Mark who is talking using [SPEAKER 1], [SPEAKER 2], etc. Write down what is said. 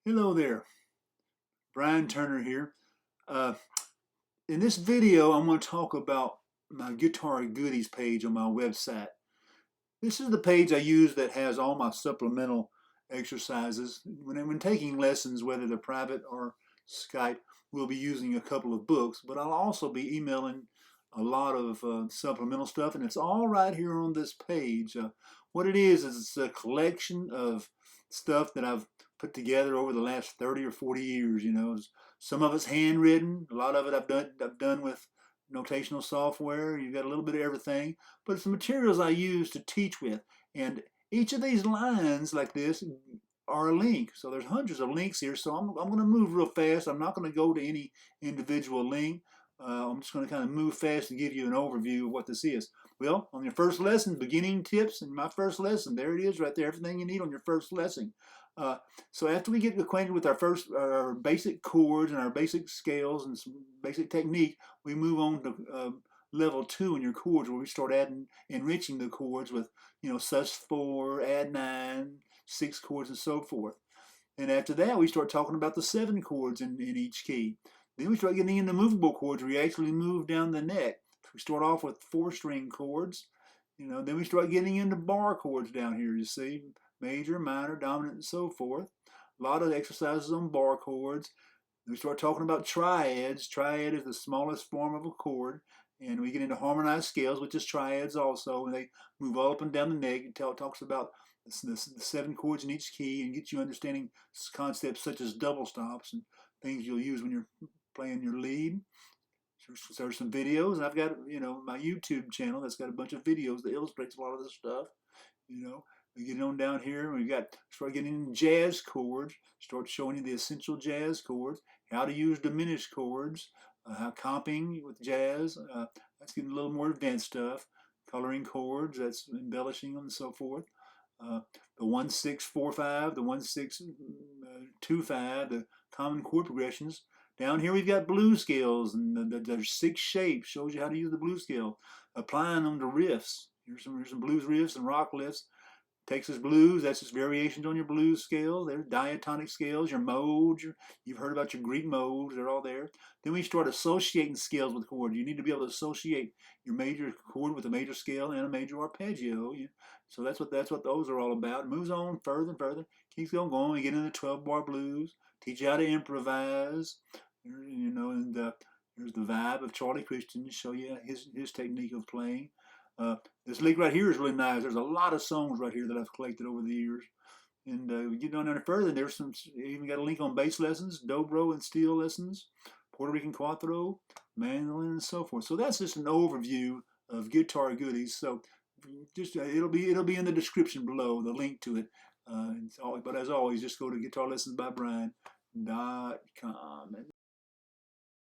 [SPEAKER 1] Hello there, Brian Turner here. Uh, in this video, I'm going to talk about my guitar goodies page on my website. This is the page I use that has all my supplemental exercises. When taking lessons, whether they're private or Skype, we'll be using a couple of books, but I'll also be emailing a lot of supplemental stuff, and it's all right here on this page. What it is it's a collection of stuff that I've put together over the last 30 or 40 years. Some of it's handwritten, a lot of it I've done with notational software. You've got a little bit of everything, but it's the materials I use to teach with. And each of these lines like this are a link. So there's hundreds of links here. So I'm going to move real fast. I'm not going to go to any individual link. I'm just going to kind of move fast and give you an overview of what this is. Well, on your first lesson, beginning tips, and my first lesson, there it is right there, everything you need on your first lesson. So after we get acquainted with our basic chords and our basic scales and some basic technique, we move on to level 2 in your chords, where we start enriching the chords with, sus4, add 9, 6 chords, and so forth. And after that, we start talking about the 7 chords in each key. Then we start getting into movable chords where you actually move down the neck. We start off with 4-string chords. Then we start getting into bar chords down here, you see. Major, minor, dominant, and so forth. A lot of exercises on bar chords. We start talking about triads. Triad is the smallest form of a chord. And we get into harmonized scales, which is triads also. And they move all up and down the neck. It talks about the 7 chords in each key and get you understanding concepts such as double stops and things you'll use when you're playing your lead. So there's some videos. And I've got, my YouTube channel that's got a bunch of videos that illustrates a lot of this stuff. We get on down here, we start getting into jazz chords, start showing you the essential jazz chords, how to use diminished chords, how comping with jazz, that's getting a little more advanced stuff, coloring chords, that's embellishing them and so forth. The 1-6-4-5, the 1-6-2-5, the common chord progressions. Down here we've got blues scales, and there's 6 shapes, shows you how to use the blues scale, applying them to riffs. Here's some blues riffs and rock riffs. Texas blues, that's just variations on your blues scale. There's diatonic scales, your modes, you've heard about your Greek modes, they're all there. Then we start associating scales with chords. You need to be able to associate your major chord with a major scale and a major arpeggio. So that's what those are all about. It moves on further and further, keeps going. We get into 12-bar blues, teach you how to improvise, and there's the vibe of Charlie Christian to show you his technique of playing. This link right here is really nice. There's a lot of songs right here that I've collected over the years. And we get down there further, there's even got a link on bass lessons, dobro and steel lessons, Puerto Rican cuatro, mandolin, and so forth. So that's just an overview of guitar goodies. So just it'll be in the description below, the link to it. But as always, just go to guitarlessonsbybrian.com.